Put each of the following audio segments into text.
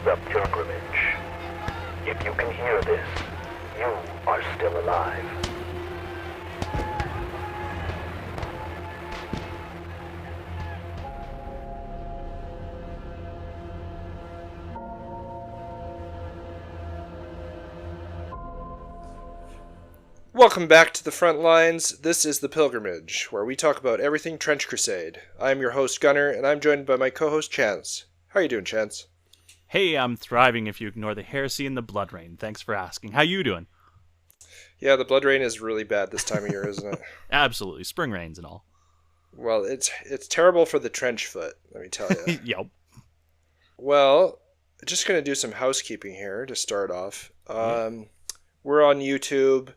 the pilgrimage. If you can hear this, you are still alive. Welcome back to the front lines. This is The Pilgrimage, where we talk about everything Trench Crusade. I'm your host, Gunnar, and I'm joined by my co-host, Chance. How are you doing, Chance? Hey, I'm thriving if you ignore the heresy and the blood rain. Thanks for asking. How you doing? Yeah, the blood rain is really bad this time of year, isn't it? Absolutely. Spring rains and all. Well, it's terrible for the trench foot, let me tell you. Yep. Well, just going to do some housekeeping here to start off. We're on YouTube.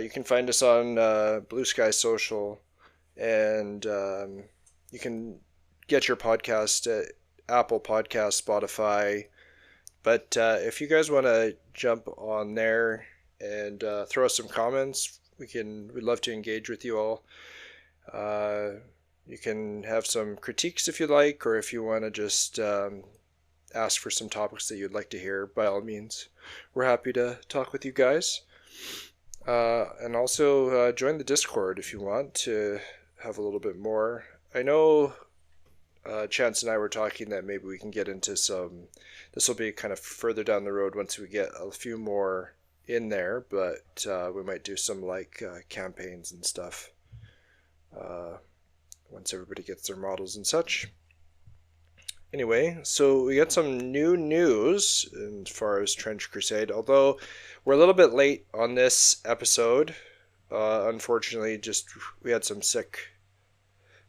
You can find us on Blue Sky Social, and you can get your podcast at Apple Podcasts, Spotify. But if you guys want to jump on there and throw us some comments, we'd love to engage with you all. You can have some critiques if you like, or if you want to just ask for some topics that you'd like to hear, by all means. We're happy to talk with you guys. And also join the Discord if you want to have a little bit more. I know Chance and I were talking that maybe we can get into this will be kind of further down the road once we get a few more in there, but we might do some campaigns and stuff once everybody gets their models and such. Anyway, so we got some new news as far as Trench Crusade, although we're a little bit late on this episode. Unfortunately, we had some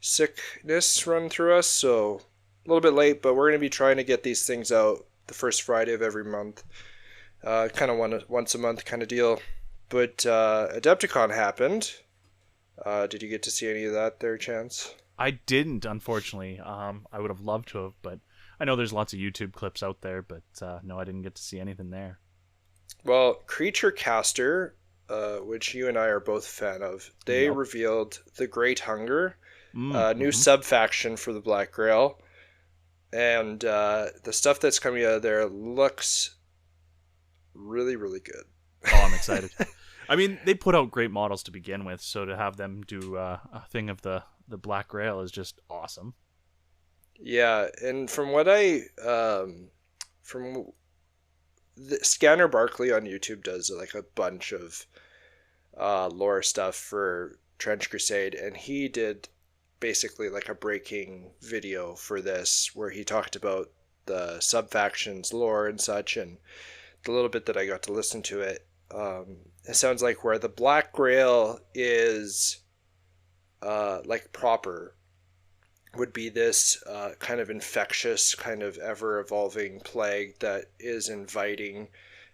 sickness run through us, so a little bit late, but we're going to be trying to get these things out the first Friday of every month. Kind of once a month kind of deal. But Adepticon happened. Did you get to see any of that there, Chance? I didn't, unfortunately. I would have loved to have, but I know there's lots of YouTube clips out there, but no, I didn't get to see anything there. Well, Creature Caster, which you and I are both a fan of, they revealed the Great Hunger, new sub-faction for the Black Grail, and the stuff that's coming out of there looks really, really good. Oh, I'm excited. I mean, they put out great models to begin with, so to have them do a thing of the Black Grail is just awesome. Yeah, and from what Scanner Barkley on YouTube does a bunch of lore stuff for Trench Crusade, and he did basically a breaking video for this where he talked about the sub-factions lore and such, and the little bit that I got to listen to it, it sounds like where the Black Grail is proper would be this kind of infectious, kind of ever-evolving plague that is inviting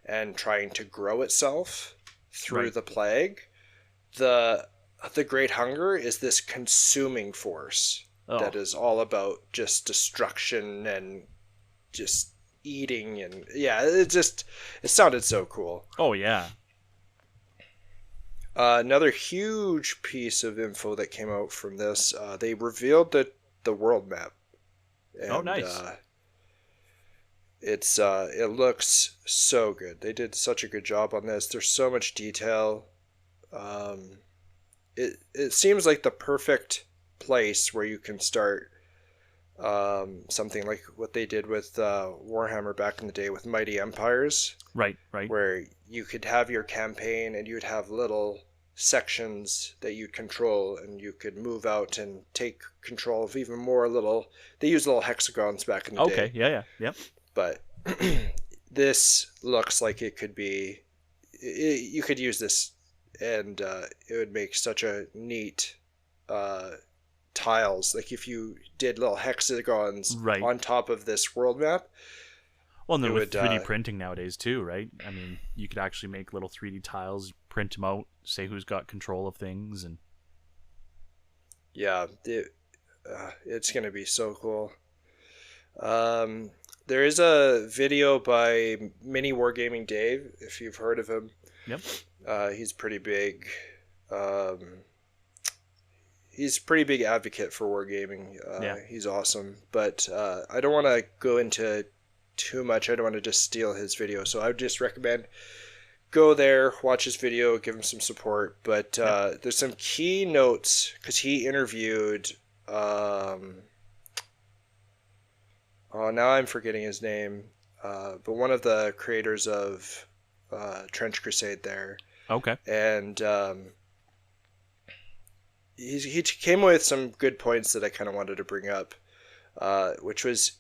and trying to grow itself through the plague. The Great Hunger is this consuming force that is all about just destruction and just eating, and it sounded so cool. Oh yeah. Another huge piece of info that came out from this, they revealed the world map. And, oh, nice. It looks so good. They did such a good job on this. There's so much detail. It seems like the perfect place where you can start something like what they did with Warhammer back in the day with Mighty Empires. Right. Where you could have your campaign and you'd have little sections that you control, and you could move out and take control of even more they used little hexagons back in the day. Okay, yeah. But this looks like it could be, you could use this and it would make such a neat tiles. Like if you did little hexagons on top of this world map. Well, and then with 3D printing nowadays too, right? I mean, you could actually make little 3D tiles, print them out, say who's got control of things, and yeah, it's going to be so cool. There is a video by Mini Wargaming Dave, if you've heard of him. Yep. He's pretty big. He's a pretty big advocate for wargaming. He's awesome. But I don't want to go into too much. I don't want to just steal his video. So I would just recommend go there, watch his video, give him some support. But there's some key notes because he interviewed. Now I'm forgetting his name. But one of the creators of Trench Crusade there. Okay. And he came away with some good points that I kind of wanted to bring up, which was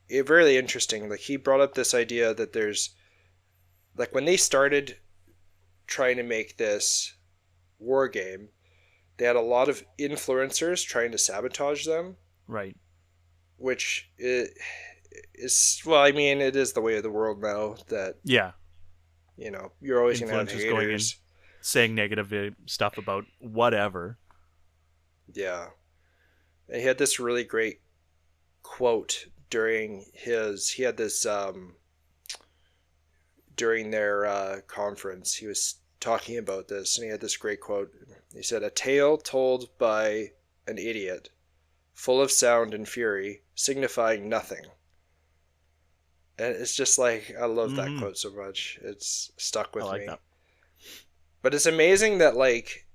really interesting. Like, he brought up this idea that there's, like, when they started trying to make this war game, they had a lot of influencers trying to sabotage them. Right. Which is, well, I mean, it is the way of the world now that, yeah, you know, you're always going to have haters. Going in, saying negative stuff about whatever. Yeah. And he had this really great quote during their conference. He was talking about this, and he had this great quote. He said, "A tale told by an idiot, full of sound and fury, signifying nothing." And it's just like, I love that quote so much. It's stuck with me. That. But it's amazing that, like,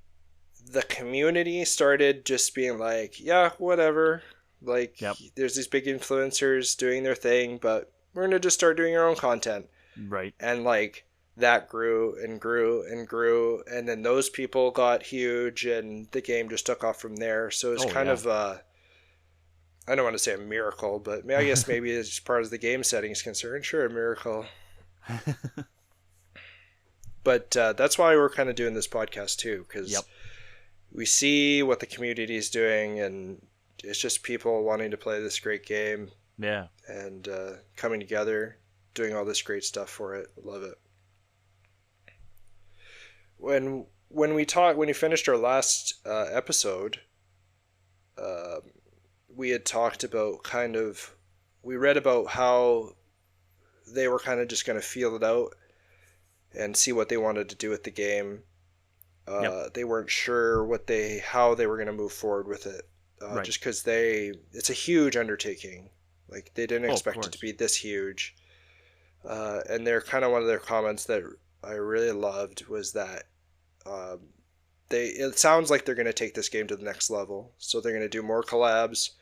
the community started just being like, yeah, whatever. Like, there's these big influencers doing their thing, but we're going to just start doing our own content. Right. And, like, that grew and grew and grew. And then those people got huge, and the game just took off from there. So it's kind of I don't want to say a miracle, but I guess maybe as far as the game setting is concerned, sure, a miracle. But that's why we're kind of doing this podcast too, because we see what the community is doing, and it's just people wanting to play this great game. Yeah. And coming together, doing all this great stuff for it. Love it. When we finished our last episode, we had talked about we read about how they were kind of just going to feel it out and see what they wanted to do with the game. They weren't sure how they were going to move forward with it, just because it's a huge undertaking. Like, they didn't expect it to be this huge. And they're kind of, one of their comments that I really loved was that it sounds like they're going to take this game to the next level. So they're going to do more collabs.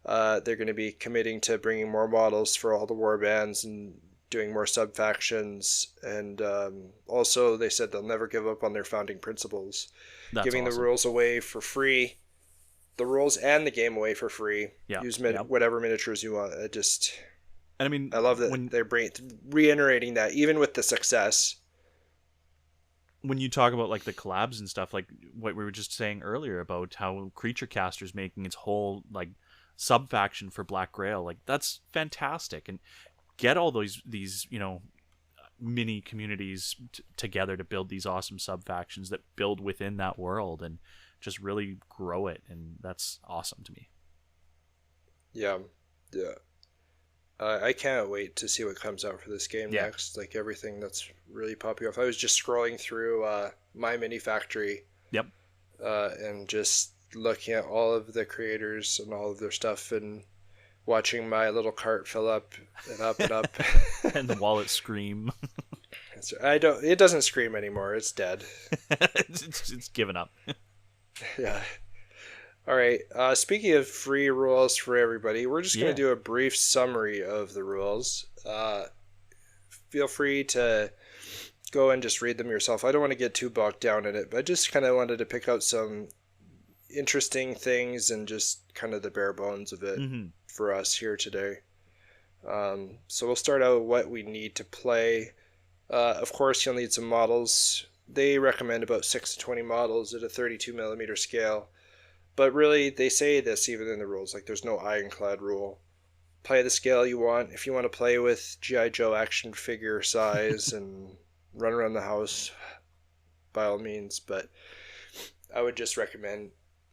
They're going to be committing to bringing more models for all the war bands and doing more sub-factions. And also they said they'll never give up on their founding principles. That's giving awesome. The rules away for free. The rules and the game away for free. Yeah. Use whatever miniatures you want. I love that they're reiterating that, even with the success. When you talk about, like, the collabs and stuff, like what we were just saying earlier about how Creature Caster's making its whole, like, sub-faction for Black Grail, like, that's fantastic. And get all these you know, mini communities together to build these awesome sub-factions that build within that world and just really grow it, and that's awesome to me. Yeah. I can't wait to see what comes out for this game next. Like, everything that's really popping off. I was just scrolling through My Mini Factory. Yep. And just looking at all of the creators and all of their stuff, and watching my little cart fill up and up and up. And the wallet scream. It doesn't scream anymore. It's dead. it's given up. Yeah. All right. Speaking of free rules for everybody, we're just going to do a brief summary of the rules. Feel free to go and just read them yourself. I don't want to get too bogged down in it, but I just kind of wanted to pick out some interesting things and just kind of the bare bones of it for us here today. So we'll start out with what we need to play. Of course, you'll need some models. They recommend about 6 to 20 models at a 32 millimeter scale. But really, they say this even in the rules. Like, there's no ironclad rule. Play the scale you want. If you want to play with G.I. Joe action figure size and run around the house, by all means. But I would just recommend,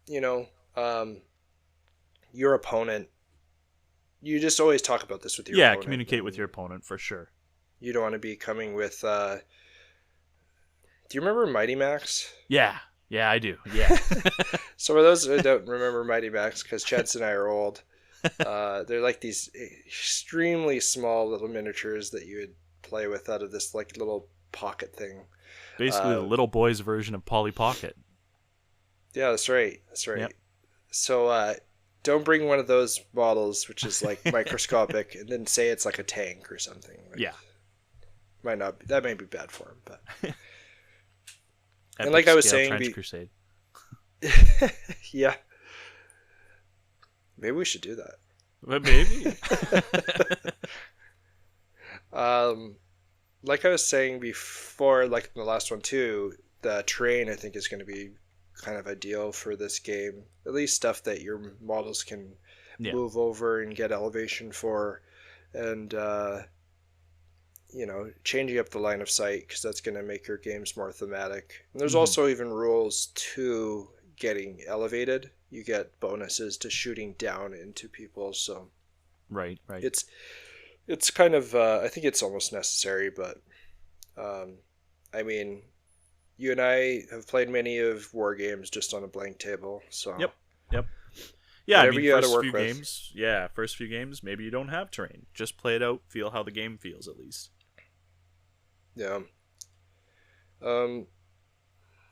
your opponent. You just always talk about this with your opponent. Yeah, communicate with your opponent for sure. You don't want to be coming with... do you remember Mighty Max? Yeah. Yeah, I do. Yeah. So for those who don't remember Mighty Max, because Chance and I are old, They're like these extremely small little miniatures that you would play with out of this like little pocket thing. Basically, the Uh, little boy's version of Polly Pocket. yeah, that's right. That's right. Yep. So don't bring one of those models, which is like microscopic, and then say it's like a tank or something. Like, Yeah. might not. That may be bad for him, but. Epic like I was scale saying, Trench Crusade. yeah. Maybe we should do that. But maybe. Like I was saying before, like in the last one too, the terrain I think is going to be kind of ideal for this game. At least stuff that your models can Yeah. move over and get elevation for, and changing up the line of sight because that's going to make your games more thematic. And there's also even rules to getting elevated. You get bonuses to shooting down into people, so Right. it's kind of I think it's almost necessary, but I mean, you and I have played many of war games just on a blank table, so Yep. Yeah, whatever you gotta first work few with. games. Yeah, first few games, maybe you don't have terrain. Just play it out, feel how the game feels at least. Yeah.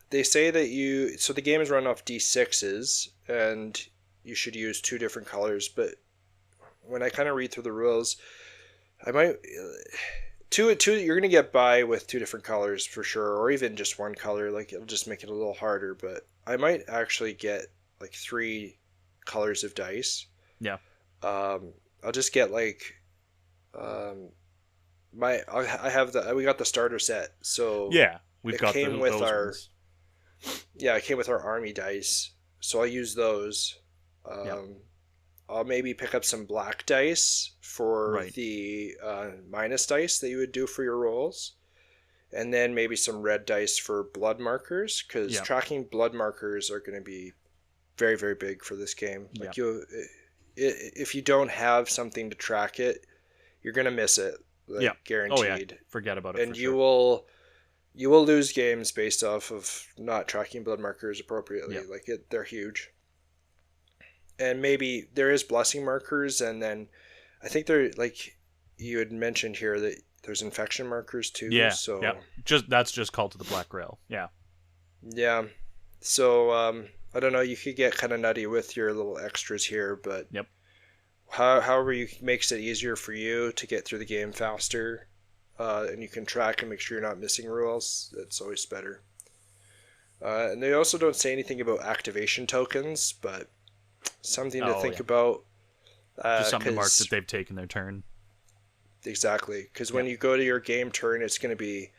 They say that so the game is run off D6s, and you should use two different colors, but when I kind of read through the rules, I might two you're gonna get by with two different colors for sure, or even just one color. Like it'll just make it a little harder. But I might actually get like three colors of dice. Yeah. I'll just get like I have we got the starter set, so Yeah, we've it got came those with our ones. it came with our army dice, so I'll use those. I'll maybe pick up some black dice for Right. the minus dice that you would do for your rolls, and then maybe some red dice for blood markers, because Yeah. tracking blood markers are going to be very, very big for this game. Like if you don't have something to track it, you're going to miss it, like, Yeah. guaranteed. Oh, yeah. Forget about it. And for you sure. will lose games based off of not tracking blood markers appropriately. Yeah. Like they're huge. And maybe there is blessing markers, and then I think there, like you had mentioned here, that there's infection markers too. Yeah. So Yeah. That's just called to the Black Grail. Yeah. yeah. So I don't know. You could get kind of nutty with your little extras here, but Yep. However you makes it easier for you to get through the game faster, and you can track and make sure you're not missing rules. That's always better. And they also don't say anything about activation tokens, but something to think about. Just something to mark 'cause- that they've taken their turn. Exactly, because when you go to your game turn, it's going to be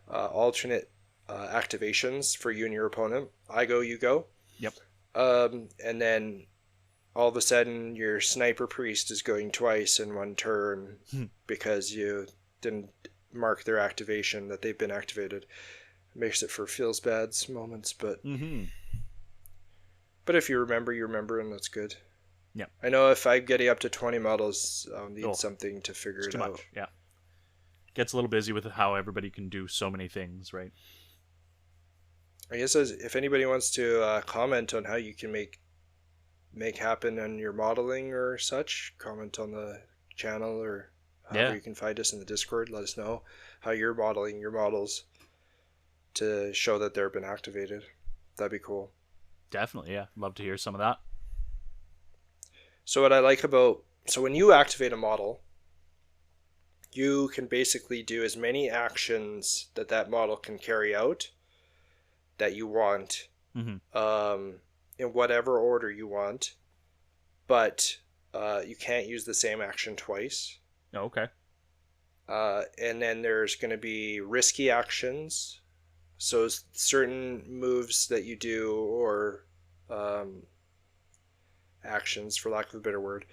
alternate activations for you and your opponent. I go, you go. Yep. And then all of a sudden, your sniper priest is going twice in one turn because you didn't mark their activation that they've been activated. It makes it for feels bad moments, but but if you remember, and that's good. Yeah. I know if I'm getting up to 20 models, I'll need something to figure It's it too out. much. Yeah. Gets a little busy with how everybody can do so many things, right? I guess if anybody wants to comment on how you can make happen on your modeling or such, comment on the channel or however you can find us in the Discord. Let us know how you're modeling your models to show that they've been activated. That'd be cool. Definitely, yeah. Love to hear some of that. So what I like about when you activate a model, you can basically do as many actions that model can carry out that you want, in whatever order you want, but you can't use the same action twice. Oh, okay. And then there's going to be risky actions. So certain moves that you do, or actions, for lack of a better word,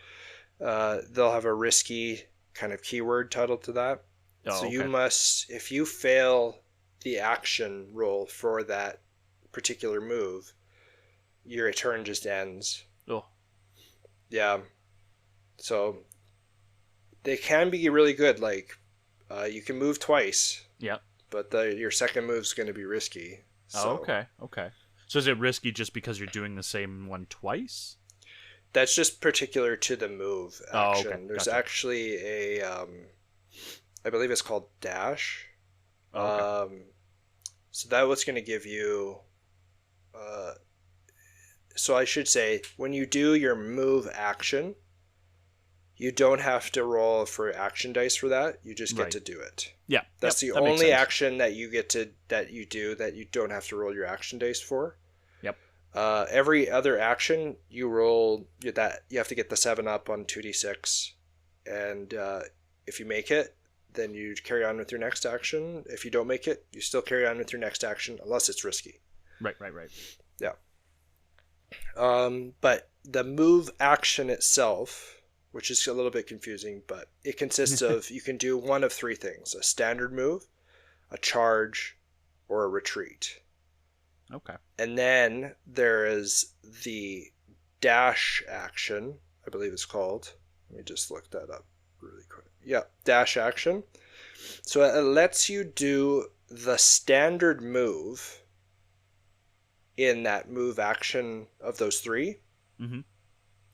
they'll have a risky kind of keyword title to that. So you must, if you fail the action roll for that particular move, your turn just ends. Oh. Yeah. So they can be really good. Like you can move twice. Yeah. But your second move's going to be risky. So. Oh, okay. So is it risky just because you're doing the same one twice? That's just particular to the move Oh, action. okay. There's Gotcha. actually I believe it's called dash. Oh, okay. So that what's going to give you. Uh, so I should say, when you do your move action, you don't have to roll for action dice for that. You just get Right. to do it. Yeah. That's the That makes only sense. action that you get to that you don't have to roll your action dice for. Yep. Every other action you roll that you have to get the 7 up on 2d6, and if you make it, then you carry on with your next action. If you don't make it, you still carry on with your next action unless it's risky. Right. Yeah. But the move action itself, which is a little bit confusing, but it consists of you can do one of 3 things: a standard move, a charge, or a retreat. Okay. And then there is the dash action, I believe it's called. Let me just look that up really quick. Yeah, dash action. So it lets you do the standard move in that move action of those 3. Mm-hmm.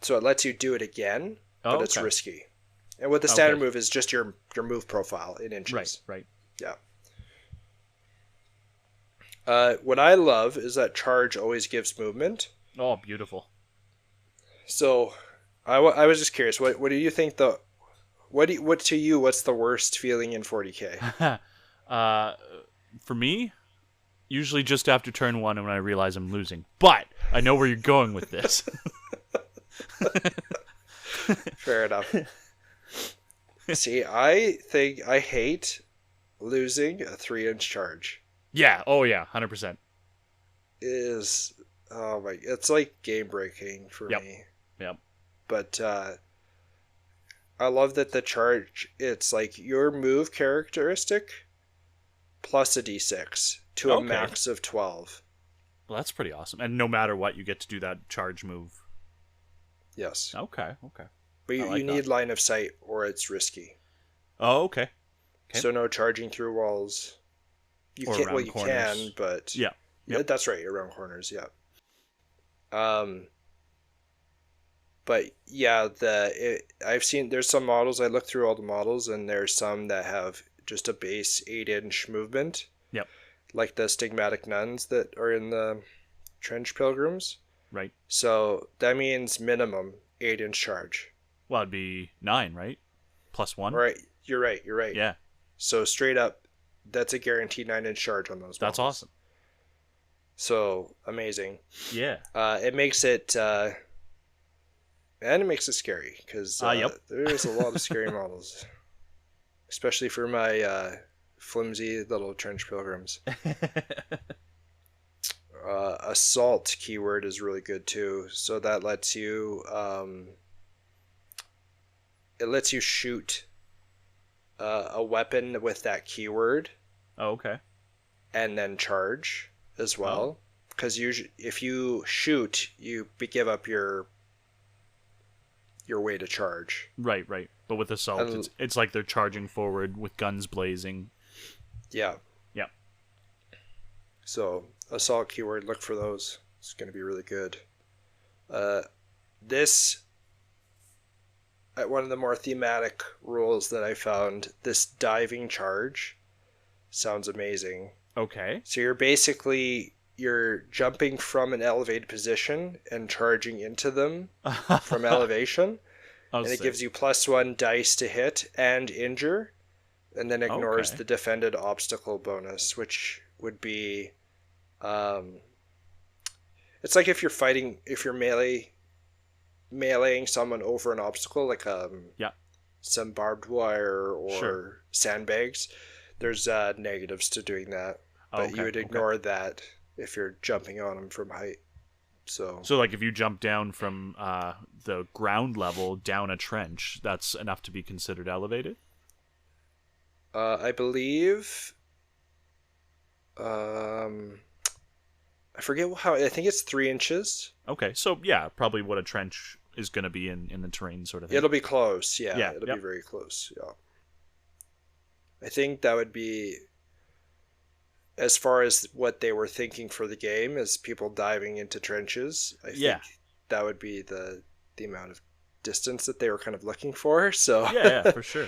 So it lets you do it again, but Oh, it's okay. risky. And what the standard move is just your move profile in inches. Right. Yeah. What I love is that charge always gives movement. Oh, beautiful. So, I was just curious. What do you think what's the worst feeling in 40K? For me, usually just after turn 1 and when I realize I'm losing. But I know where you're going with this. Fair enough. See, I think I hate losing a 3-inch charge. Yeah. Oh, yeah. 100%. It's like game breaking for me. Yep. But I love that the charge, it's like your move characteristic plus a d6 to a max of 12. Well, that's pretty awesome. And no matter what, you get to do that charge move. Yes. Okay. But you need line of sight or it's risky. Oh, okay. So no charging through walls. You or can, around corners. can, but Yeah. Yep. That's right, around corners. Yeah. But yeah, I've seen there's some models. I looked through all the models, and there's some that have just a base 8-inch movement. Yep. Like the stigmatic nuns that are in the trench pilgrims. Right. So that means minimum 8-inch charge. Well, it'd be 9, right? Plus 1. Right. You're right. Yeah. So straight up, that's a guaranteed 9-inch charge on those. That's models. awesome. So amazing. Yeah. It makes it. And it makes it scary because there's a lot of scary models, especially for my flimsy little trench pilgrims. Assault keyword is really good too, so that lets you it lets you shoot a weapon with that keyword. Oh, okay. And then charge as well, because usually if you shoot, you give up your way to charge. Right. But with assault, it's like they're charging forward with guns blazing. Yeah. Yeah. So assault keyword, look for those. It's going to be really good. This one of the more thematic rules that I found. This diving charge sounds amazing. Okay. So you're jumping from an elevated position and charging into them from elevation. And it gives you +1 dice to hit and injure, and then ignores the defended obstacle bonus, which would be it's like if you're meleeing someone over an obstacle, like some barbed wire or sandbags. There's negatives to doing that, but you would ignore that if you're jumping on them from height. So like if you jump down from the ground level down a trench, that's enough to be considered elevated? I believe I forget I think it's 3 inches. Okay, so yeah, probably what a trench is going to be in the terrain sort of thing. It'll be close, yeah. It'll be very close, yeah. I think that would be, as far as what they were thinking for the game, as people diving into trenches, I think that would be the the amount of distance that they were kind of looking for. So Yeah, for sure.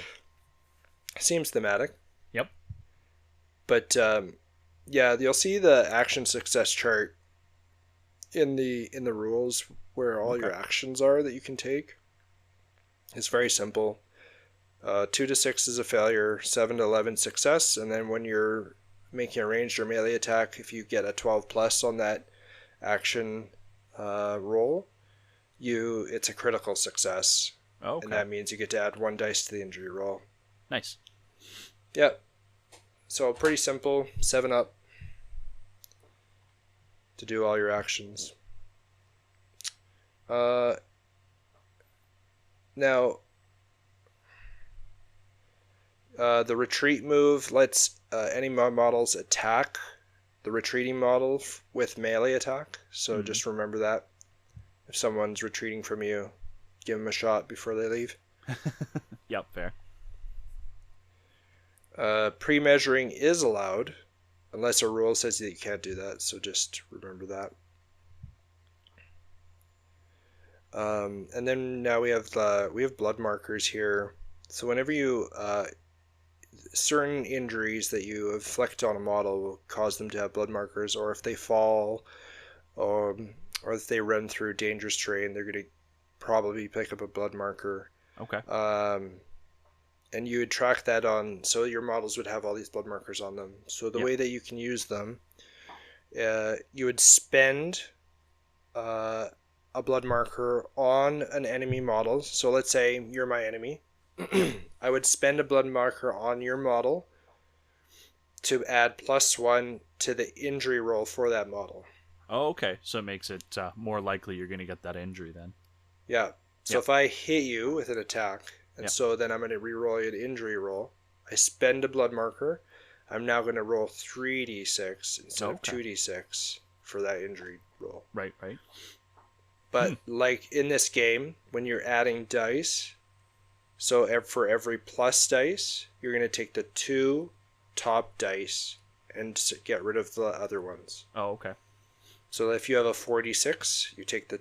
Seems thematic. Yep. But yeah, you'll see the action success chart in the rules where all your actions are that you can take. It's very simple. 2 to 6 is a failure, 7 to 11 success, and then when you're making a ranged or melee attack, if you get a 12 plus on that action roll, it's a critical success. Okay. And that means you get to add 1 dice to the injury roll. Nice. Yep. So pretty simple, 7 up to do all your actions. Now, the retreat move lets any models attack the retreating model with melee attack. So just remember that. If someone's retreating from you, give them a shot before they leave. Yep, fair. Pre-measuring is allowed, unless a rule says that you can't do that. So just remember that. And then now we have blood markers here. So whenever you certain injuries that you inflict on a model will cause them to have blood markers, or if they fall, or if they run through dangerous terrain, they're going to probably pick up a blood marker. Okay. And you would track that on, so your models would have all these blood markers on them. So the way that you can use them, you would spend a blood marker on an enemy model. So let's say you're my enemy. I would spend a blood marker on your model to add +1 to the injury roll for that model. Oh, okay. So it makes it more likely you're going to get that injury then. Yeah. So if I hit you with an attack, and so then I'm going to re-roll an injury roll, I spend a blood marker, I'm now going to roll 3d6 instead of 2d6 for that injury roll. Right. But like in this game, when you're adding dice, so for every plus dice, you're going to take the 2 top dice and get rid of the other ones. Oh, okay. So if you have a 4d6, you take the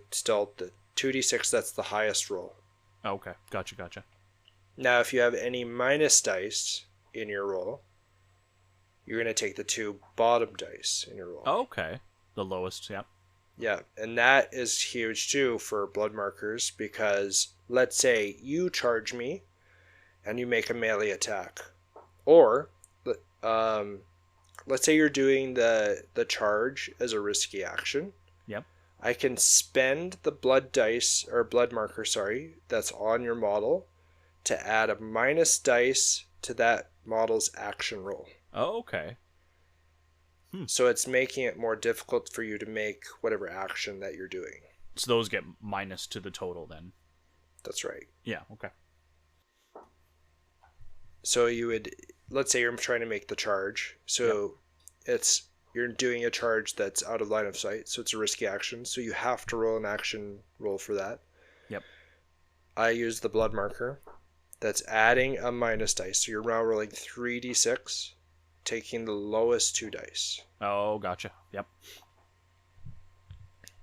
2d6, that's the highest roll. Oh, okay. Gotcha. Now, if you have any minus dice in your roll, you're going to take the 2 bottom dice in your roll. Oh, okay. The lowest, yeah. Yeah, and that is huge too for blood markers, because let's say you charge me and you make a melee attack. Or let's say you're doing the charge as a risky action. Yep. I can spend the blood marker, that's on your model to add a minus dice to that model's action roll. Oh, okay. So it's making it more difficult for you to make whatever action that you're doing. So those get minus to the total then. That's right. Yeah, okay. So you would, let's say you're trying to make the charge. So you're doing a charge that's out of line of sight. So it's a risky action. So you have to roll an action roll for that. Yep. I use the blood marker. That's adding a minus dice. So you're now rolling 3d6, taking the lowest 2 dice. Oh, gotcha. Yep.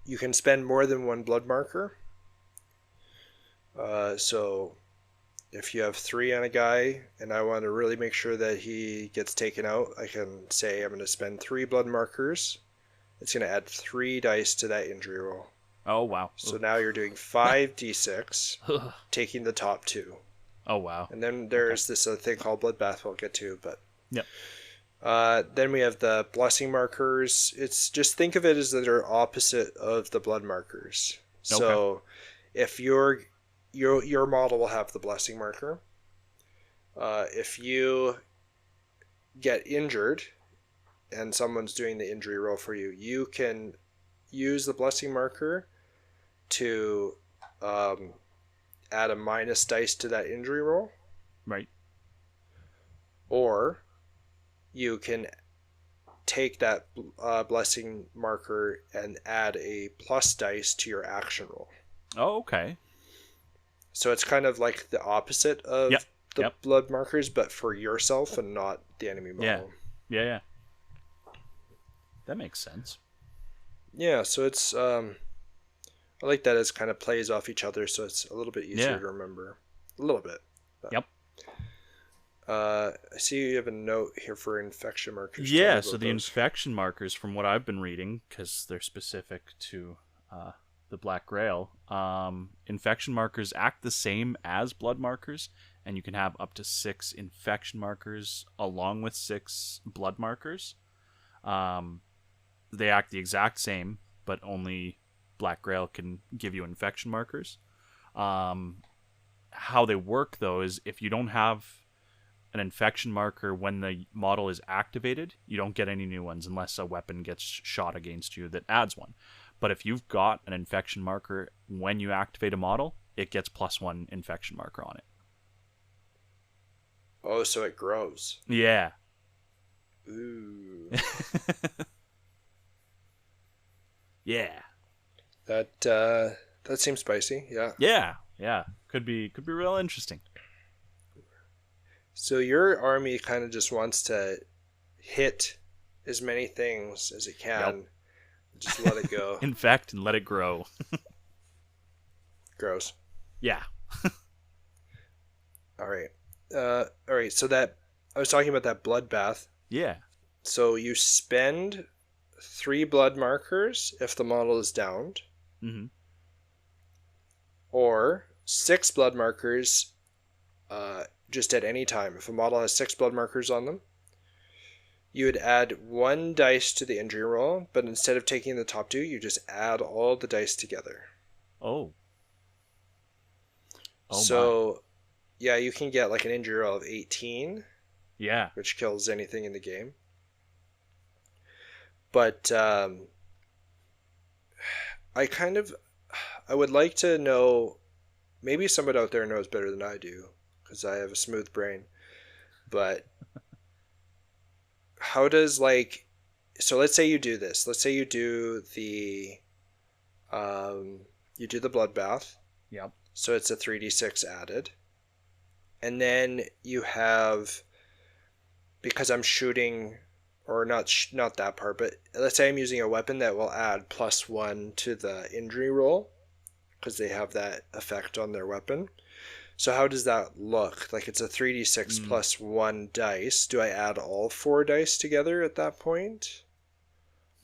You can spend more than 1 blood marker. So if you have 3 on a guy and I want to really make sure that he gets taken out, I can say I'm going to spend 3 blood markers. It's going to add 3 dice to that injury roll. Oh, wow. So now you're doing 5d6, taking the top 2. Oh, wow. And then there's this other thing called bloodbath we'll get to, but yep. Then we have the blessing markers. It's just think of it as that they're opposite of the blood markers. Okay. So if your model will have the blessing marker. If you get injured and someone's doing the injury roll for you, you can use the blessing marker to add a minus dice to that injury roll. Right. Or you can take that blessing marker and add a plus dice to your action roll. Oh, okay. So it's kind of like the opposite of the blood markers, but for yourself and not the enemy model. Yeah. That makes sense. Yeah, so it's a I like that it kind of plays off each other, so it's a little bit easier Yeah. to remember. A little bit. But, Yep. I see you have a note here for infection markers. Tell me Yeah, about so the those. infection markers, from what I've been reading, because they're specific to the Black Grail, infection markers act the same as blood markers, and you can have up to 6 infection markers along with 6 blood markers. They act the exact same, but only Black Grail can give you infection markers. How they work, though, is if you don't have an infection marker when the model is activated, you don't get any new ones unless a weapon gets shot against you that adds one. But if you've got an infection marker when you activate a model, it gets +1 infection marker on it. Oh, so it grows. Yeah. Ooh. Yeah. That seems spicy. Yeah. Yeah. Yeah. Could be real interesting. So your army kind of just wants to hit as many things as it can. Yep. Just let it go. Infect and let it grow. Gross. Yeah. All right. All right. So that I was talking about that bloodbath. Yeah. So you spend 3 blood markers if the model is downed, Mm-hmm. or 6 blood markers just at any time. If a model has 6 blood markers on them, you would add 1 dice to the injury roll, but instead of taking the top 2, you just add all the dice together. Oh. So, yeah, you can get like an injury roll of 18, Yeah. which kills anything in the game. But I would like to know, maybe someone out there knows better than I do, because I have a smooth brain, but how does so let's say you do this. Let's say you do the bloodbath. Yep. So it's a 3d6 added. And then you have, because I'm shooting, or not that part, but let's say I'm using a weapon that will add +1 to the injury roll, because they have that effect on their weapon. So how does that look? Like it's a 3d6 plus 1 dice. Do I add all 4 dice together at that point?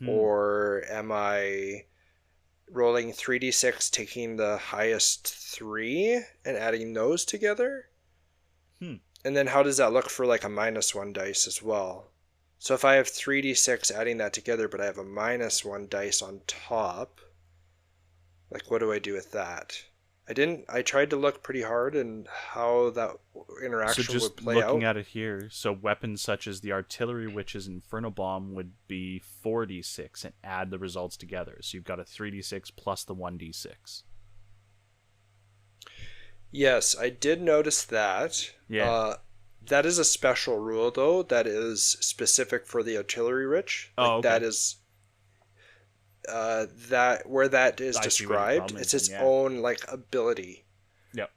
Or am I rolling 3d6, taking the highest 3 and adding those together? And then how does that look for like a -1 dice as well? So if I have 3d6 adding that together, but I have a -1 dice on top, like what do I do with that? I tried to look pretty hard and how that interaction would play out. So just looking at it here, so weapons such as the artillery witch's Inferno Bomb would be 4d6 and add the results together. So you've got a 3d6 plus the 1d6. Yes, I did notice that. Yeah. That is a special rule, though, that is specific for the artillery witch. Oh, okay. That is that where that is I see where the described. problem It's is its then, yeah. own ability. Yep.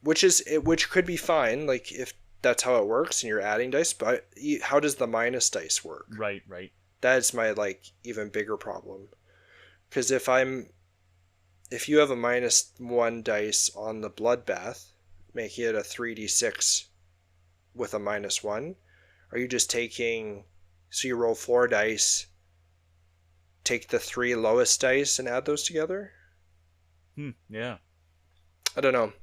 Which could be fine, like if that's how it works and you're adding dice. But how does the minus dice work? Right. That's my even bigger problem. Because if you have a -1 dice on the bloodbath, making it a 3d6 with a -1, are you just taking, so you roll 4 dice, take the 3 lowest dice and add those together? Yeah. I don't know.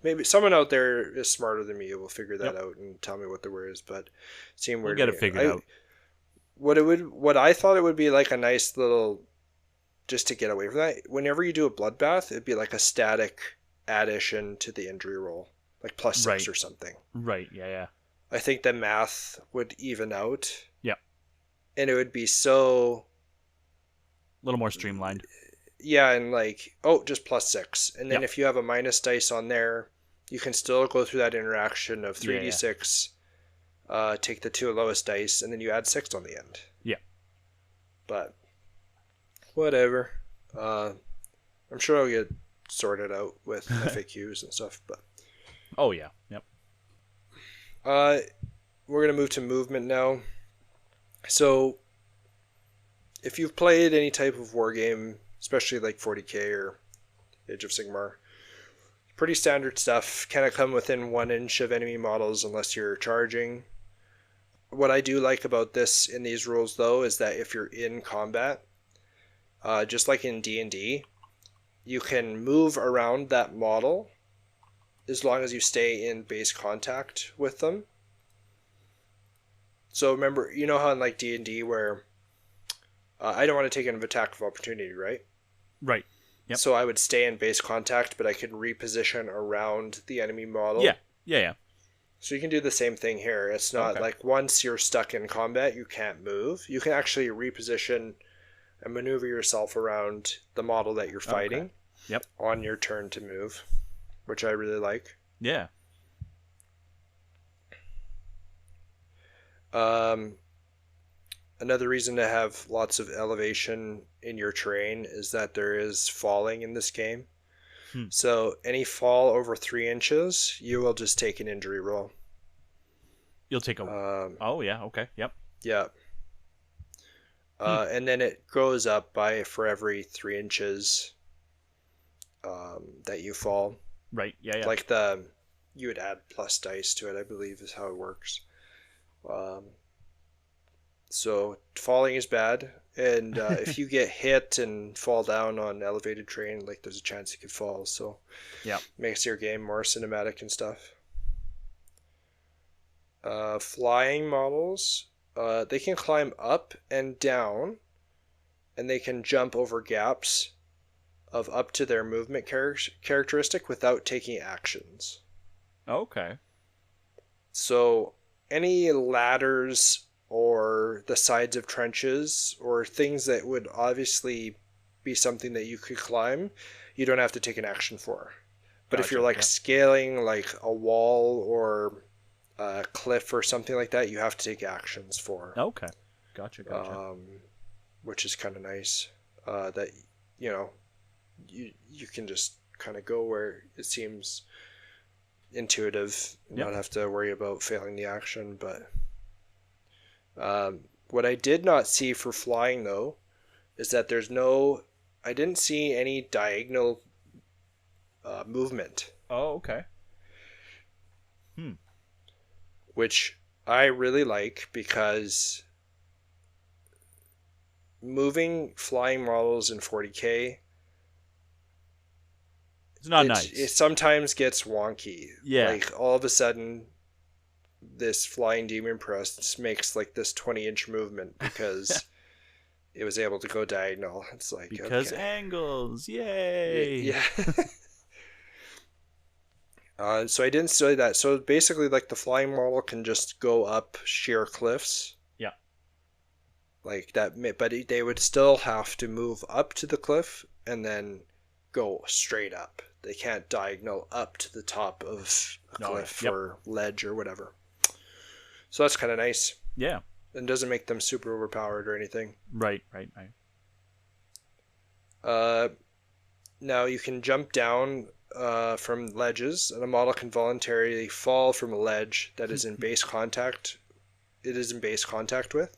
Maybe someone out there is smarter than me who will figure that out and tell me what the word is, but it seemed weird. We'll get it figured out. What I thought it would be like a nice little, just to get away from that, whenever you do a bloodbath, it'd be like a static addition to the injury roll, like +6 or something. Right, yeah. I think the math would even out. Yeah. And it would be so... A little more streamlined. Yeah, and just +6. And then if you have a minus dice on there, you can still go through that interaction of 3d6, take the 2 lowest dice, and then you add 6 on the end. Yeah. But whatever. I'm sure I'll get sorted out with FAQs and stuff. But oh yeah, yep. We're gonna move to movement now. So if you've played any type of war game, especially like 40k or Age of Sigmar, pretty standard stuff. Cannot come within 1 inch of enemy models unless you're charging. What I do like about this in these rules, though, is that if you're in combat, just like in D&D, you can move around that model as long as you stay in base contact with them. So remember, you know how in like D&D where I don't want to take an attack of opportunity, right? Right. Yep. So I would stay in base contact, but I could reposition around the enemy model. Yeah. So you can do the same thing here. It's not like once you're stuck in combat, you can't move. You can actually reposition and maneuver yourself around the model that you're fighting on your turn to move, which I really like. Yeah. Another reason to have lots of elevation in your terrain is that there is falling in this game. So any fall over 3 inches, you will just take an injury roll. You'll take a... okay. Yep. Yeah. And then it goes up by for every 3 inches that you fall. Right, yeah. Like you would add plus dice to it, I believe is how it works. So falling is bad, and if you get hit and fall down on elevated terrain, like there's a chance you could fall. So makes your game more cinematic and stuff. Flying models, they can climb up and down, and they can jump over gaps of up to their movement characteristic without taking actions. Okay. So any ladders or the sides of trenches or things that would obviously be something that you could climb, you don't have to take an action for. But if you're like scaling like a wall or a cliff or something like that, you have to take actions for. Okay. Gotcha. Which is kind of nice. That, you know, you can just kind of go where it seems intuitive and not have to worry about failing the action. But what I did not see for flying, though, is that I didn't see any diagonal movement. Oh, okay. Which I really like, because moving flying models in 40k, it's not nice. It sometimes gets wonky. Yeah. Like all of a sudden, this flying demon press makes like this 20-inch movement because it was able to go diagonal. It's like, because angles, yay! Yeah. So I didn't study that. So basically, like the flying model can just go up sheer cliffs. Yeah. Like that, but they would still have to move up to the cliff and then go straight up. They can't diagonal up to the top of a cliff or ledge or whatever. So that's kind of nice. Yeah. And doesn't make them super overpowered or anything. Right. Now you can jump down from ledges, and a model can voluntarily fall from a ledge that is in base contact. It is in base contact with.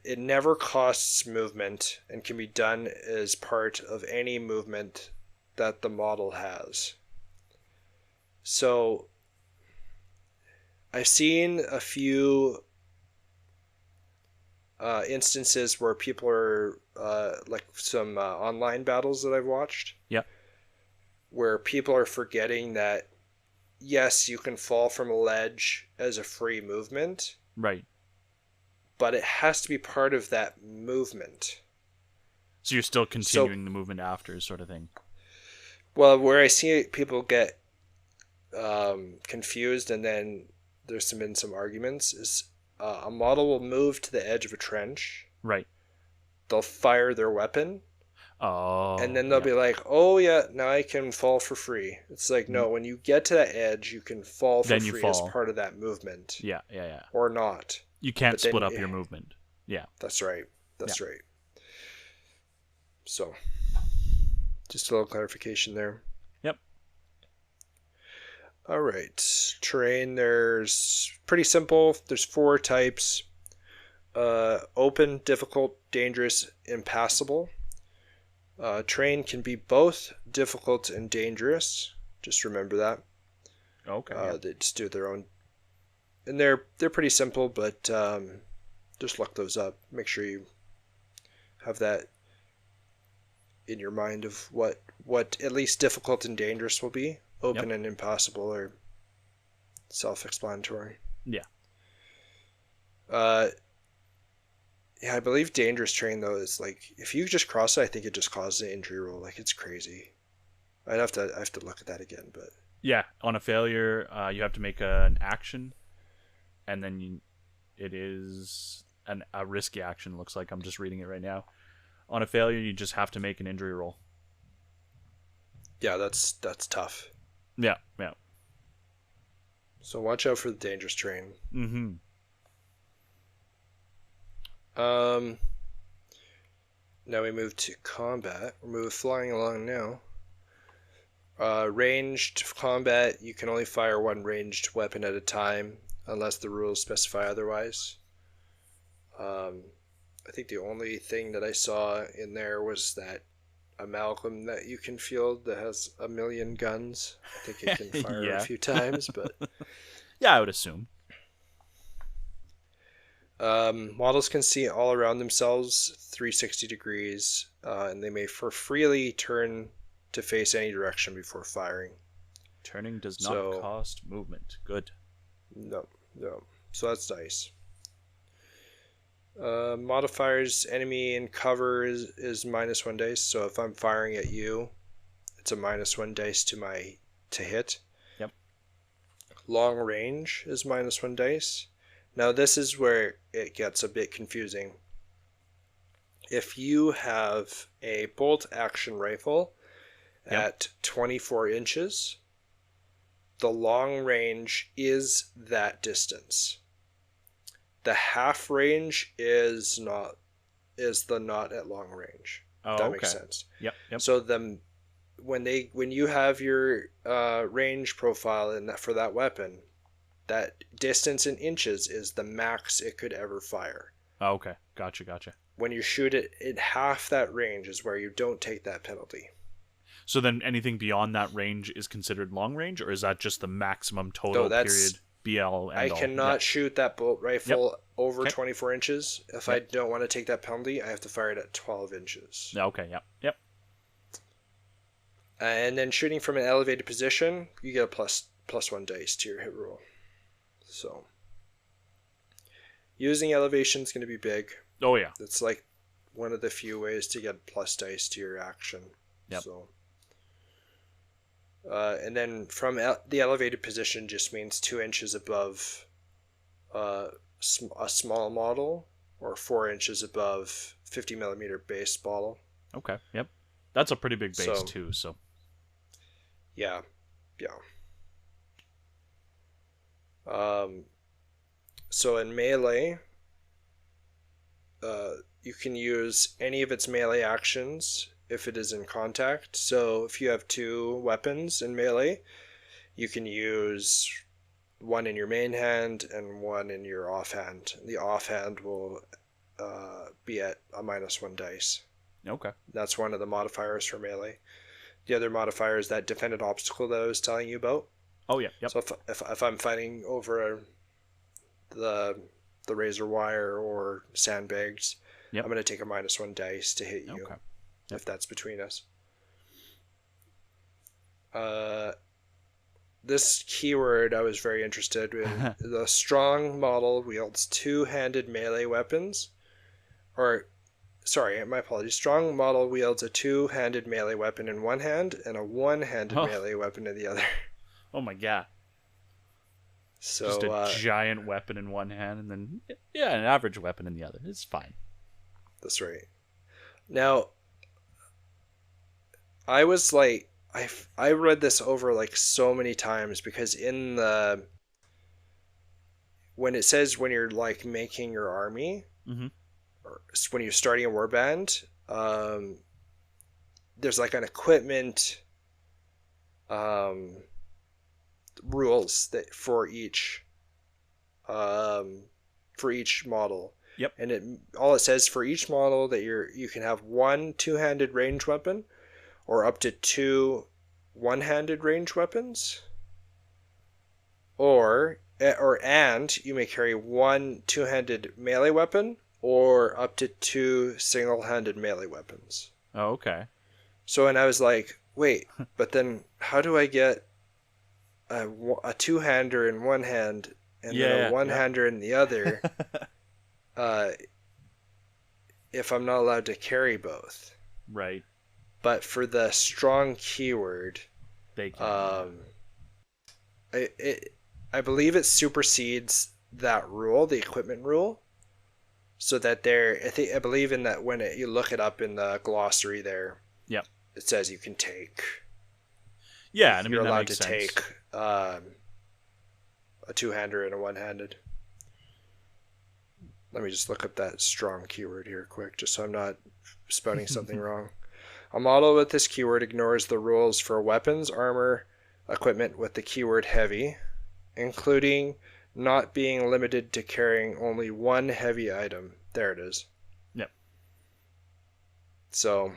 It never costs movement and can be done as part of any movement that the model has. So I've seen a few instances where people are like some online battles that I've watched. Yeah. Where people are forgetting that, yes, you can fall from a ledge as a free movement. Right. But it has to be part of that movement. So you're still continuing the movement after, sort of thing. Well, where I see people get confused, and then there's been some arguments, is a model will move to the edge of a trench. Right. They'll fire their weapon. Oh. And then they'll be like, oh yeah, now I can fall for free. It's like, no, when you get to that edge, you can fall for free as part of that movement. Yeah. Or not. You can't split up your movement. Yeah. That's right. That's right. So, just a little clarification there. Yep. All right. Terrain, there's pretty simple. There's 4 types. Open, difficult, dangerous, impassable. Terrain can be both difficult and dangerous. Just remember that. Okay. They just do their own, and they're pretty simple, but just look those up. Make sure you have that in your mind of what at least difficult and dangerous will be. Open and impossible are self-explanatory. Yeah. Yeah, I believe dangerous terrain though is like if you just cross it, I think it just causes an injury roll. Like it's crazy. I have to look at that again, but Yeah, on a failure, you have to make an action, and then it is a risky action. Looks like I'm just reading it right now. On a failure, you just have to make an injury roll. yeah, that's tough. Yeah, yeah. So watch out for the dangerous terrain. Mm-hmm. Now we move to combat. We're flying along now. Ranged combat, you can only fire one ranged weapon at a time unless the rules specify otherwise. I think the only thing that I saw in there was that amalgam that you can field that has 1,000,000 guns. I think it can fire Yeah. a few times, but Yeah, I would assume. models can see all around themselves 360 degrees, and they may freely turn to face any direction before firing. Turning does not cost movement. Good. No. So that's nice. Modifiers, enemy in cover is -1 dice. So if I'm firing at you, it's a -1 dice to hit. Yep. Long range is -1 dice. Now this is where it gets a bit confusing. If you have a bolt action rifle at 24 inches, the long range is that distance. The half range is not at long range. Oh, that okay. makes sense. Yep. So when you have your range profile for that weapon, that distance in inches is the max it could ever fire. Oh, okay. Gotcha. When you shoot it in half that range is where you don't take that penalty. So then anything beyond that range is considered long range, or is that just the maximum total period? BL and I cannot shoot that bolt rifle over 24 inches. If I don't want to take that penalty, I have to fire it at 12 inches. Okay, yep. And then shooting from an elevated position, you get a +1 dice to your hit roll. So using elevation is going to be big. Oh yeah. It's like one of the few ways to get plus dice to your action. Yep. So and then from the elevated position just means 2 inches above a small model, or 4 inches above 50mm base bottle. Okay, yep. That's a pretty big base too, so. Yeah. So in melee, you can use any of its melee actions if it is in contact. So if you have 2 weapons in melee, you can use one in your main hand and one in your offhand. The offhand will be at a -1 dice. Okay. That's one of the modifiers for melee. The other modifier is that defended obstacle that I was telling you about. Oh yeah. Yep. So if I'm fighting over the razor wire or sandbags, I'm going to take a -1 dice to hit you. Okay. If that's between us. This keyword I was very interested in. The strong model wields 2-handed melee weapons. Sorry, my apologies. Strong model wields a 2-handed melee weapon in one hand and a 1-handed melee weapon in the other. Oh my god. So, just a giant weapon in one hand and then, an average weapon in the other. It's fine. That's right. Now, I was like, I read this over like so many times because when it says when you're like making your army, or when you're starting a warband, there's like an equipment rules that for each model. Yep. And all it says for each model that you can have one two-handed ranged weapon or up to two one-handed ranged weapons, and you may carry one two-handed melee weapon or up to two single-handed melee weapons. Oh, okay. So, and I was like, wait, but then how do I get a two-hander in one hand and then a one-hander in the other if I'm not allowed to carry both? Right. But for the strong keyword, They can. I believe it supersedes that rule, the equipment rule, so that I believe in that when you look it up in the glossary there, Yep. it says you can take. Yeah, and I mean, you're that allowed makes to sense. take a two-hander and a one-handed. Let me just look up that strong keyword here quick, just so I'm not spelling something wrong. A model with this keyword ignores the rules for weapons, armor, equipment with the keyword heavy, including not being limited to carrying only one heavy item. There it is. Yep. So,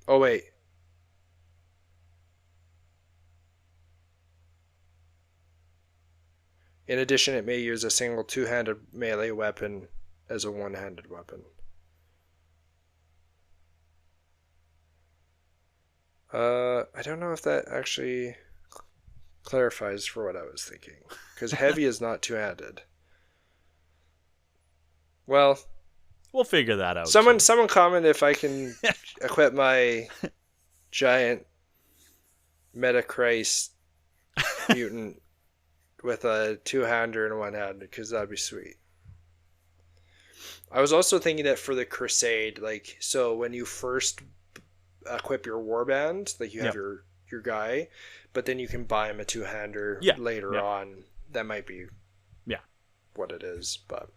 oh wait. In addition, it may use a single two-handed melee weapon as a one-handed weapon. I don't know if that actually clarifies for what I was thinking, because heavy is not two-handed. Well, We'll figure that out. someone comment if I can equip my giant Metachrist mutant with a two-hander and a one-handed, because that'd be sweet. I was also thinking that for the Crusade, like, so when you first equip your warband, like you have your guy, but then you can buy him a two-hander later on. That might be what it is, but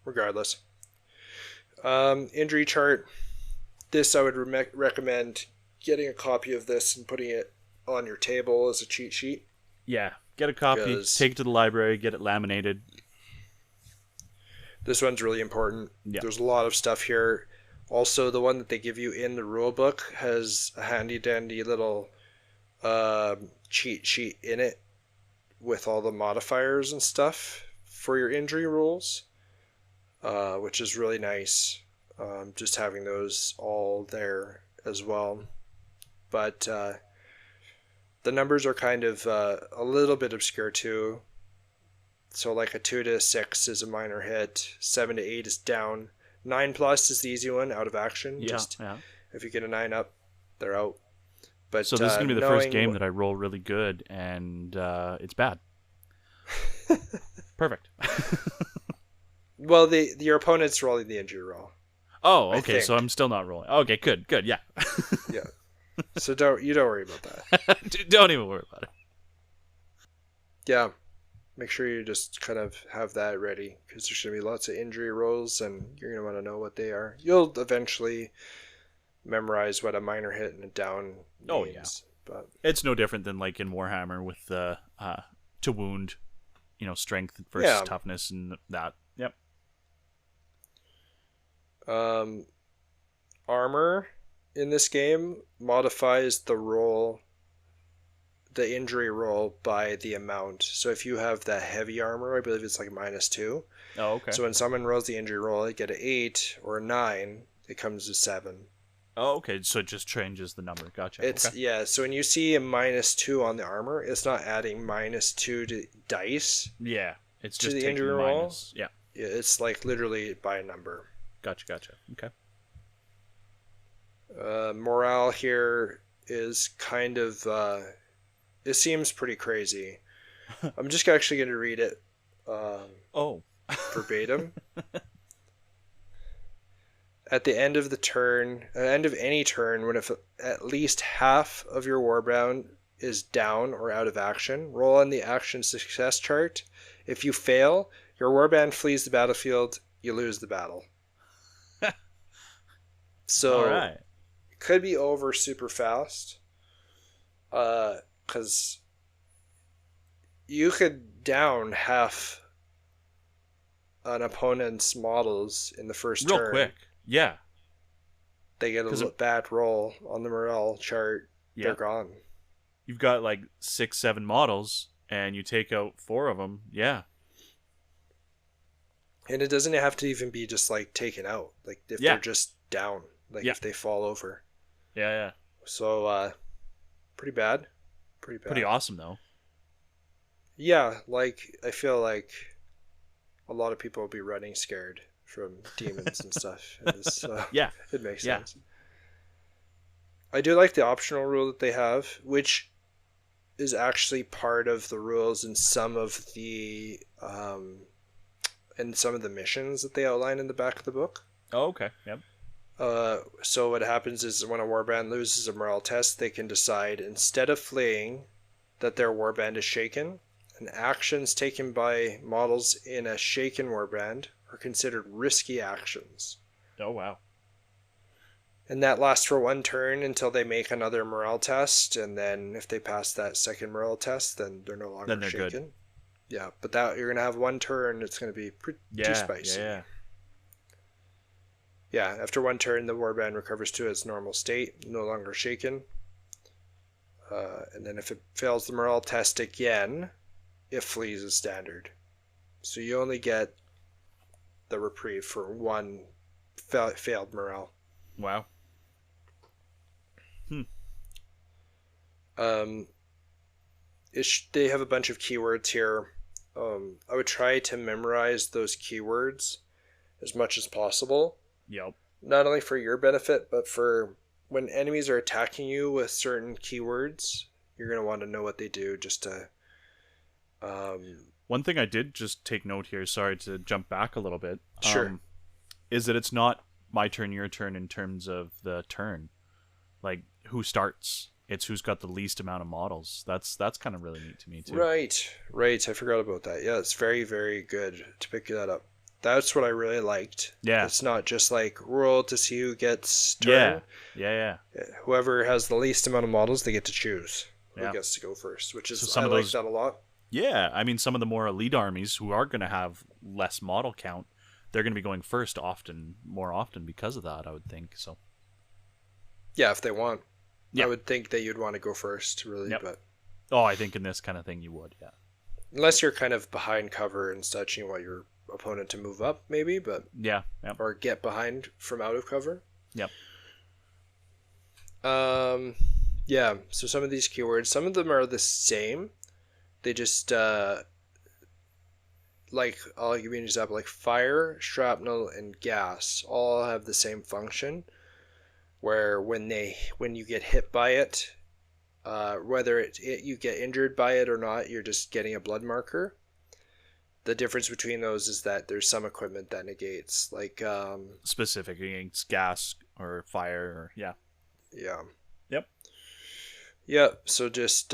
regardless. Injury chart. This I would recommend getting a copy of this and putting it on your table as a cheat sheet. Yeah, get a copy, take it to the library, get it laminated. This one's really important. Yeah. There's a lot of stuff here. Also, the one that they give you in the rule book has a handy dandy little cheat sheet in it with all the modifiers and stuff for your injury rules, which is really nice. Just having those all there as well. But the numbers are kind of a little bit obscure too. So like a 2 to 6 is a minor hit, 7 to 8 is down, 9+ is the easy one, out of action. If you get a 9 up, they're out. But so this is going to be the first game that I roll really good, and it's bad. Perfect. Well, your opponent's rolling the injury roll. Oh, okay. So I'm still not rolling. Okay, good, yeah. Yeah. So don't worry about that. Don't even worry about it. Yeah. Make sure you just kind of have that ready, because there's going to be lots of injury rolls and you're going to want to know what they are. You'll eventually memorize what a minor hit and a down means. Oh, yeah. But it's no different than like in Warhammer with the to wound, strength versus toughness and that. Yep. Armor in this game modifies the injury roll by the amount. So if you have the heavy armor, I believe it's like -2. Oh, okay. So when someone rolls the injury roll, they get an 8 or a 9, it comes to 7. Oh, okay. So it just changes the number. Gotcha. Yeah. So when you see a -2 on the armor, it's not adding -2 to dice. Yeah, it's to just the injury roll. minus. Yeah. It's like literally by a number. Gotcha. Okay. Morale here is kind of it seems pretty crazy. I'm just actually going to read it verbatim. At the end of any turn, when at least half of your warband is down or out of action, roll on the action success chart. If you fail, your warband flees the battlefield, you lose the battle. So all right. It could be over super fast. Because you could down half an opponent's models in the first Real turn, quick. Yeah. they get a bad roll on the morale chart. Yeah. They're gone. You've got like 6, 7 models, and you take out 4 of them. Yeah. And it doesn't have to even be just like taken out. Like if they're just down, like if they fall over. Yeah. So pretty bad. Pretty awesome though. Yeah, like I feel like a lot of people will be running scared from demons and stuff. So Yeah. It makes sense. I do like the optional rule that they have, which is actually part of the rules in some of the missions that they outline in the back of the book. Oh, okay. Yep. So what happens is when a warband loses a morale test, they can decide instead of fleeing that their warband is shaken, and actions taken by models in a shaken warband are considered risky actions. Oh, wow. And that lasts for 1 turn until they make another morale test, and then if they pass that second morale test, then they're no longer shaken. Good. Yeah, but that you're gonna have 1 turn. It's gonna be pretty spicy. Yeah. After 1 turn, the warband recovers to its normal state, no longer shaken. And then if it fails the morale test again, it flees as standard. So you only get the reprieve for 1 failed morale. Wow. They have a bunch of keywords here. I would try to memorize those keywords as much as possible. Yep. Not only for your benefit, but for when enemies are attacking you with certain keywords, you're going to want to know what they do just to... One thing I did just take note here, sorry to jump back a little bit. Sure. Is that it's not my turn, your turn in terms of the turn. Like, who starts? It's who's got the least amount of models. That's kind of really neat to me, too. Right. I forgot about that. Yeah, it's very, very good to pick that up. That's what I really liked. Yeah. It's not just like roll to see who gets turn. Yeah. Whoever has the least amount of models, they get to choose who gets to go first, which is, so I like that a lot. Yeah, I mean, some of the more elite armies who are going to have less model count, they're going to be going first more often because of that, I would think. So. Yeah, if they want. Yeah. I would think that you'd want to go first, really. Yep. But oh, I think in this kind of thing you would, yeah. Unless you're kind of behind cover and such, you want your opponent to move up, maybe, but yeah. Or get behind from out of cover. Yep. Yeah. So some of these keywords, some of them are the same. They just like I'll give you an example, like fire, shrapnel, and gas all have the same function. Where when you get hit by it, whether you get injured by it or not, you're just getting a blood marker. The difference between those is that there's some equipment that negates, like specific against gas or fire, or yeah. Yep. So just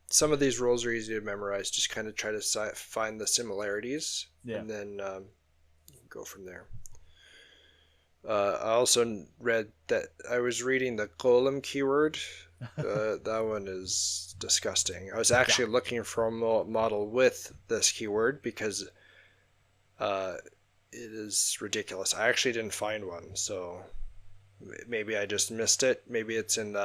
some of these rules are easy to memorize. Just kind of try to find the similarities, and then go from there. I also read that I was reading the golem keyword. That one is disgusting. I was actually looking for a model with this keyword because it is ridiculous. I actually didn't find one, so maybe I just missed it. Maybe it's in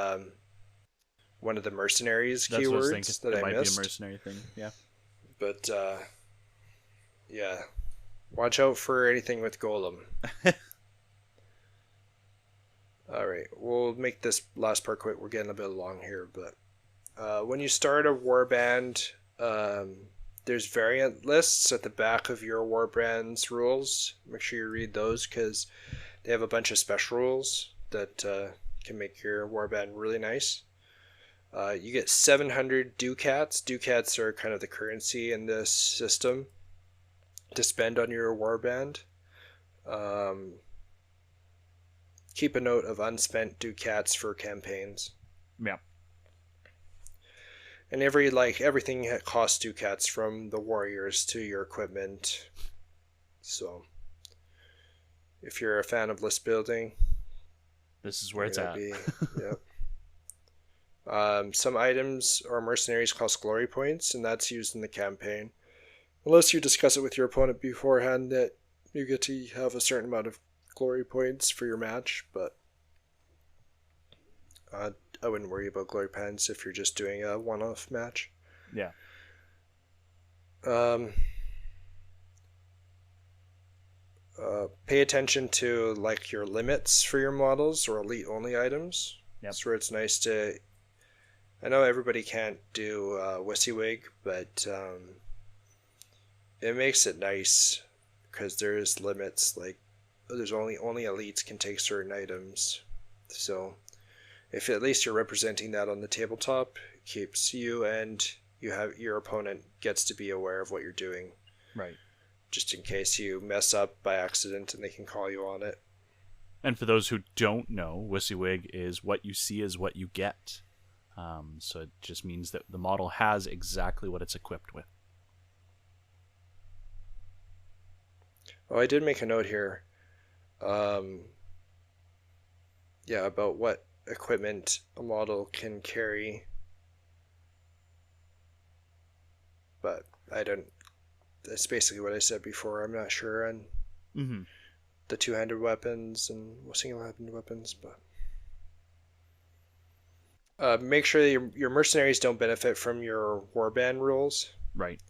one of the mercenaries keywords that I missed. It might be a mercenary thing, yeah. But yeah, watch out for anything with golem. All right, we'll make this last part quick. We're getting a bit long here, but when you start a warband, there's variant lists at the back of your warband's rules. Make sure you read those because they have a bunch of special rules that can make your warband really nice. You get 700 ducats. Ducats are kind of the currency in this system to spend on your warband. Keep a note of unspent ducats for campaigns. Yeah. And everything costs ducats, from the warriors to your equipment. So if you're a fan of list building, this is where it's at. Yep. Some items or mercenaries cost glory points, and that's used in the campaign. Unless you discuss it with your opponent beforehand, that you get to have a certain amount of glory points for your match, but I wouldn't worry about glory points if you're just doing a one-off match. Yeah. Pay attention to like your limits for your models or elite only items. Yep. That's where it's nice to. I know everybody can't do WYSIWYG, but it makes it nice because there's limits. Like there's only elites can take certain items, so if at least you're representing that on the tabletop, it keeps you and your opponent gets to be aware of what you're doing. Right. Just in case you mess up by accident and they can call you on it. And for those who don't know, WYSIWYG is what you see is what you get. So it just means that the model has exactly what it's equipped with. Oh, I did make a note here. About what equipment a model can carry. But I don't. That's basically what I said before. I'm not sure on the two-handed weapons and single-handed weapons, but make sure that your mercenaries don't benefit from your warband rules. Right.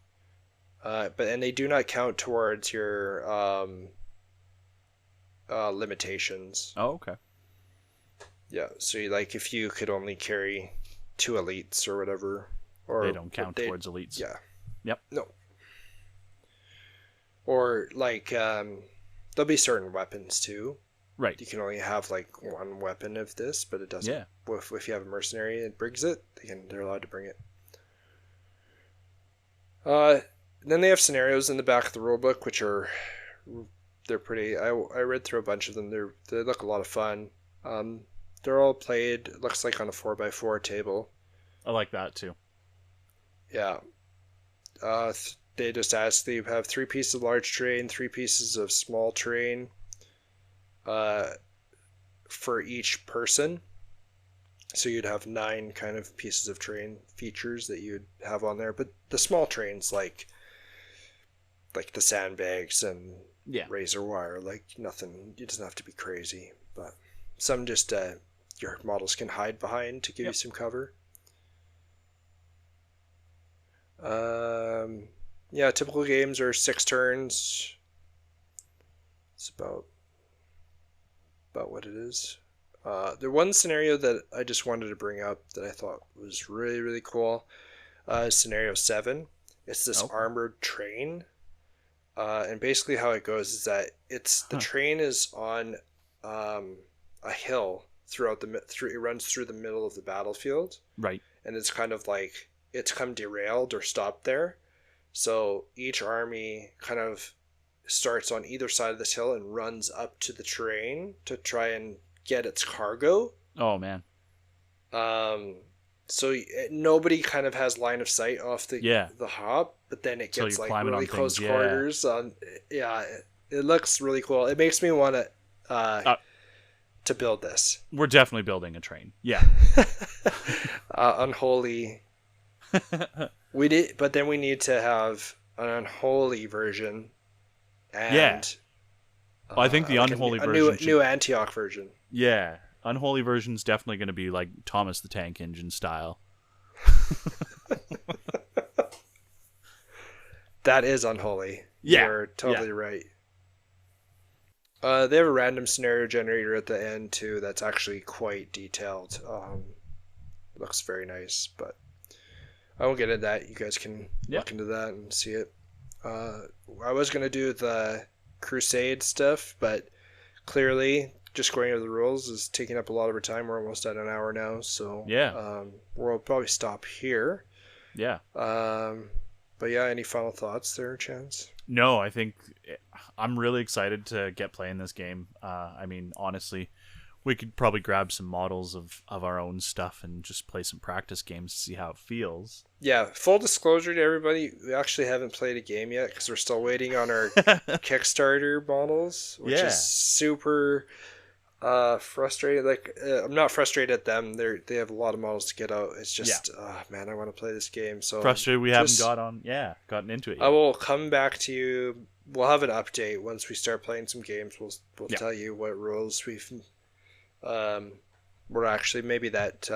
And they do not count towards your limitations. Oh, okay. Yeah, so if you could only carry 2 elites or whatever, or they don't count towards elites. Yeah. Yep. No. Or there'll be certain weapons too. Right. You can only have one weapon of this, but it doesn't. Yeah. If you have a mercenary and brings it, they're allowed to bring it. Then they have scenarios in the back of the rulebook, which they're pretty. I read through a bunch of them. They look a lot of fun. They're all played. It looks like on a 4x4 table. I like that too. Yeah. They just ask that you have 3 pieces of large terrain, 3 pieces of small terrain, for each person. So you'd have 9 kind of pieces of terrain features that you'd have on there. But the small terrains like the sandbags and razor wire, nothing. It doesn't have to be crazy, but some just your models can hide behind to give you some cover. Typical games are 6 turns. It's about what it is. The one scenario that I just wanted to bring up that I thought was really, really cool, scenario 7. It's this armored train. And basically how it goes is that the train is on a hill it runs through the middle of the battlefield. Right. And it's kind of it's come derailed or stopped there. So each army kind of starts on either side of this hill and runs up to the train to try and get its cargo. Oh, man. So nobody kind of has line of sight off the hop, but then it gets really close quarters. It looks really cool. It makes me want to build this. We're definitely building a train. Yeah. Unholy. We did, but then we need to have an unholy version. And I think the unholy version, new Antioch version. Yeah, unholy version's definitely going to be like Thomas the Tank Engine style. That is unholy. Yeah, you're totally right. They have a random scenario generator at the end too. That's actually quite detailed. Looks very nice, but I won't get into that. You guys can look into that and see it. I was going to do the Crusade stuff, but clearly just going over the rules is taking up a lot of our time. We're almost at an hour now, so we'll probably stop here. Yeah. But yeah, any final thoughts there, Chance? No, I think I'm really excited to get playing this game. I mean, honestly, we could probably grab some models of our own stuff and just play some practice games to see how it feels. Yeah, full disclosure to everybody, we actually haven't played a game yet because we're still waiting on our Kickstarter models, which is super... Frustrated. Like I'm not frustrated at them. They have a lot of models to get out. It's just, man, I want to play this game. So Frustrated we haven't gotten into it yet. I will come back to you. We'll have an update once we start playing some games. We'll tell you what rules we're actually maybe that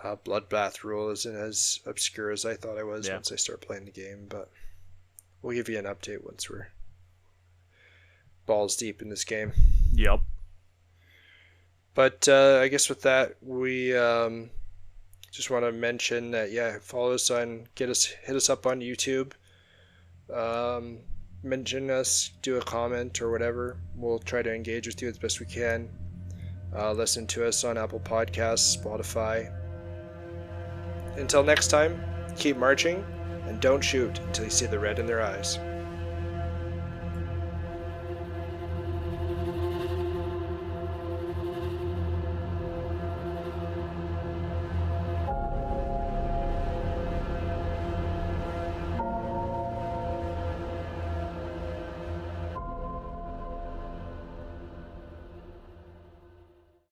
bloodbath rule isn't as obscure as I thought it was once I start playing the game. But we'll give you an update once we're balls deep in this game. Yep. But I guess with that, we just want to mention that follow us hit us up on YouTube. Mention us, do a comment or whatever. We'll try to engage with you as best we can. Listen to us on Apple Podcasts, Spotify. Until next time, keep marching and don't shoot until you see the red in their eyes.